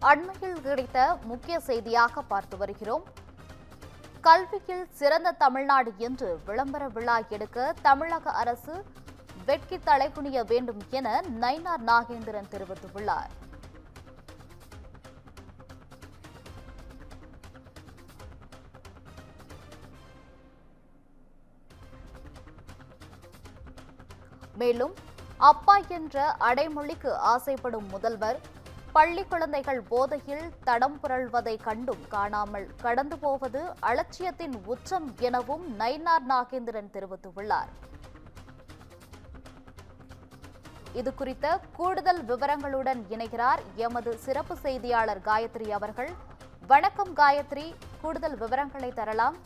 அண்மையில் கிடைத்த முக்கிய செய்தியாக பார்த்து வருகிறோம். கல்வியில் சிறந்த தமிழ்நாடு என்று விளம்பர விழா எடுக்க தமிழக அரசு வெட்கி தலைகுனிய வேண்டும் என நயினார் நாகேந்திரன் தெரிவித்துள்ளார். மேலும் அப்பா என்ற அடைமொழிக்கு ஆசைப்படும் முதல்வர் பள்ளி குழந்தைகள் போதையில் தடம் புரள்வதை கண்டும் காணாமல் கடந்து போவது அலட்சியத்தின் உச்சம் எனவும் நயினார் நாகேந்திரன் தெரிவித்துள்ளார். இதுகுறித்த கூடுதல் விவரங்களுடன் இணைகிறார் எமது சிறப்பு செய்தியாளர் காயத்ரி அவர்கள். வணக்கம் காயத்ரி, கூடுதல் விவரங்களை தரலாம்.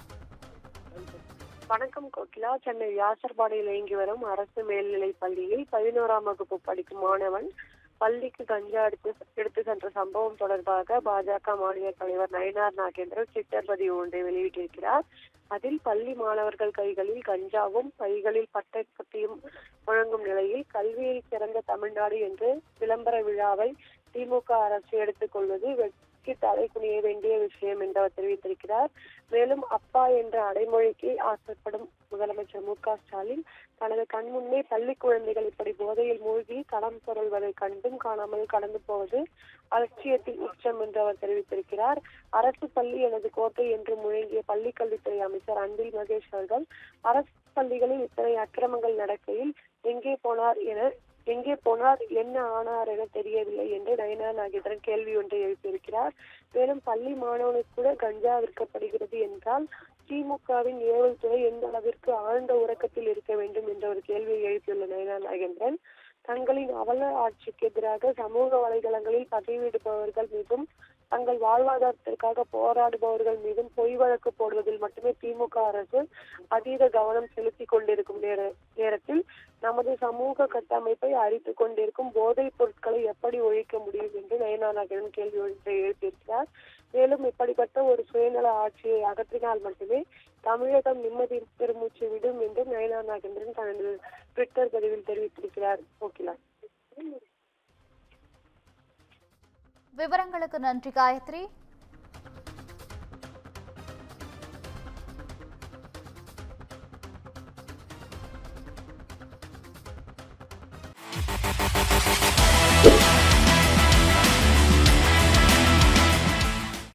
வணக்கம் கோகிலா. சென்னை வியாசர்பாடியில் இயங்கி வரும் அரசு மேல்நிலைப் பள்ளியில் 11ஆம் வகுப்பு படிக்கும் மாணவன் பள்ளிக்கு கஞ்சா எடுத்து சென்ற சம்பவம் தொடர்பாக பாஜக மாநில தலைவர் நயினார் நாகேந்திரன் ட்விட்டர் பதிவு ஒன்றை வெளியிட்டிருக்கிறார். அதில் பள்ளி மாணவர்கள் கைகளில் கஞ்சாவும் பைகளில் பட்டத்தையும் முழங்கும் நிலையில் கல்வியில் சிறந்த தமிழ்நாடு என்று விளம்பர விழாவை திமுக அரசு எடுத்துக் கொள்வது தலை குனிய வேண்டிய விஷயம் என்று அவர் தெரிவித்திருக்கிறார். மேலும் அப்பா என்ற அடைமொழிக்கு ஆசைப்படும் முதலமைச்சர் மு.க.ஸ்டாலின் தனது கண்முன்னே பள்ளி குழந்தைகள் இப்படி போதையில் மூழ்கி தடம் புரள்வதை கண்டும் காணாமல் கடந்து போவது அலட்சியத்தின் உச்சம் என்று அவர் தெரிவித்திருக்கிறார். அரசு பள்ளி எனது கோட்டை என்று முழங்கிய பள்ளி கல்வித்துறை அமைச்சர் அன்பில் மகேஷ் அவர்கள் அரசு பள்ளிகளில் இத்தனை அக்கிரமங்கள் நடக்கையில் எங்கே போனார் என்ன ஆனார் என தெரியவில்லை என்று நயினார் நாகேந்திரன் கேள்வி ஒன்றை எழுப்பியிருக்கிறார். மேலும் பள்ளி மாணவனுக்கு கூட கஞ்சா விற்கப்படுகிறது என்றால் திமுகவின் ஏவல்துறை எந்த அளவிற்கு ஆழ்ந்த உறக்கத்தில் இருக்க வேண்டும் என்ற ஒரு கேள்வியை எழுப்பியுள்ள நயினார் நாகேந்திரன் தங்களின் அவல ஆட்சிக்கு எதிராக சமூக வலைதளங்களில் பதிவிடுபவர்கள் மீதும் தங்கள் வாழ்வாதாரத்திற்காக போராடுபவர்கள் மீதும் பொய் வழக்கு போடுவதில் மட்டுமே திமுக அரசு அதீத கவனம் செலுத்தி கொண்டிருக்கும் நேரத்தில் நமது சமூக கட்டமைப்பை அரித்துக் கொண்டிருக்கும் போதைப் பொருட்களை எப்படி ஒழிக்க முடியும் என்று நயினார் நாகேந்திரன் கேள்வி ஒன்றை எழுப்பியிருக்கிறார். மேலும் இப்படிப்பட்ட ஒரு சுயநல ஆட்சியை அகற்றினால் மட்டுமே தமிழகம் நிம்மதி பெருமூச்சு விடும் என்று நயினார் நாகேந்திரன் தனது ட்விட்டர் பதிவில் தெரிவித்திருக்கிறார். ஓகேலா, விவரங்களுக்கு நன்றி காயத்ரி.